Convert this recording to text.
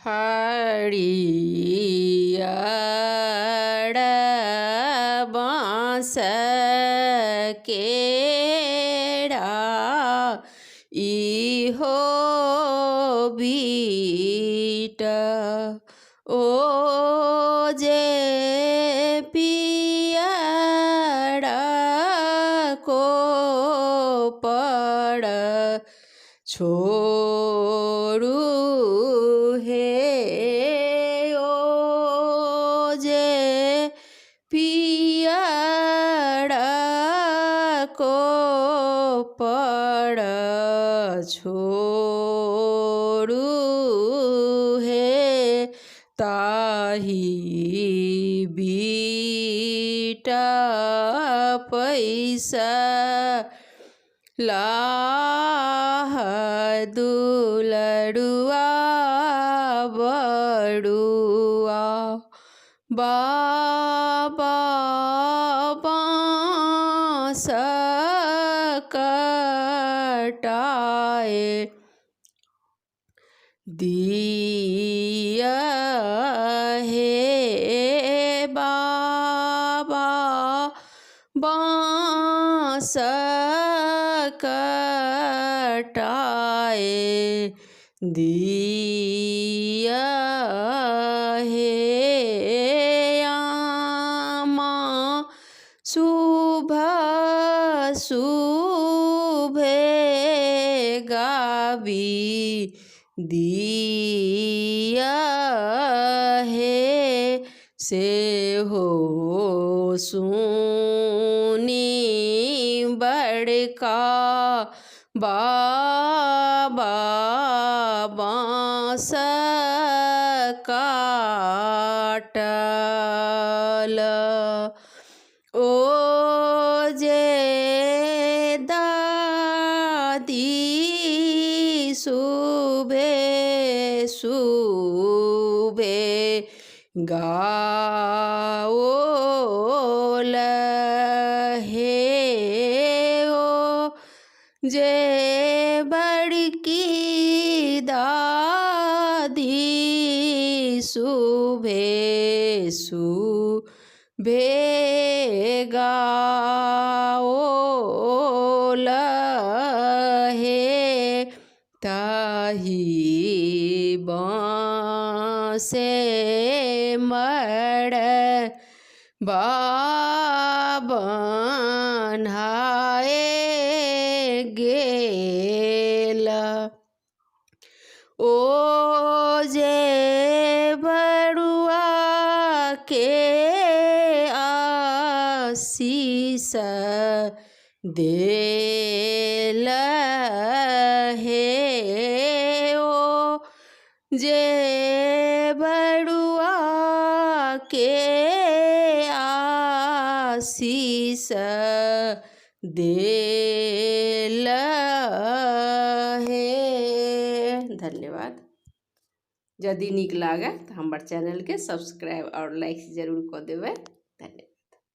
हरियर बाँस केरा इहो बीट ओ जे पियर को पड़ छोड़ू हे ओ जे पियर को पड़ छोड़ू हे ताही बीटा पैसा लाह दुलड़ुआ बड़ुआ बाबा बाँस कटाए दिया हे बाबा बाँस कटाए दिया हे आमा सुबह सुबह गावी दिया है से हो सुनी बड़का बाबा बाँस काटल ओ जे दादी सुबे सुबे गाओल हे ओ जे बड़की दादी सुबे सुबे गाओल हे ताही बाँसे मड़ बाबन्हाए गेला ओ जे बड़ुआ के आशीष देल हे ओ जे बड़ुआ के आशीष देल हे। धन्यवाद। यदि नीक लागे तो हमारे चैनल के सब्सक्राइब और लाइक जरूर कर देवे। धन्यवाद।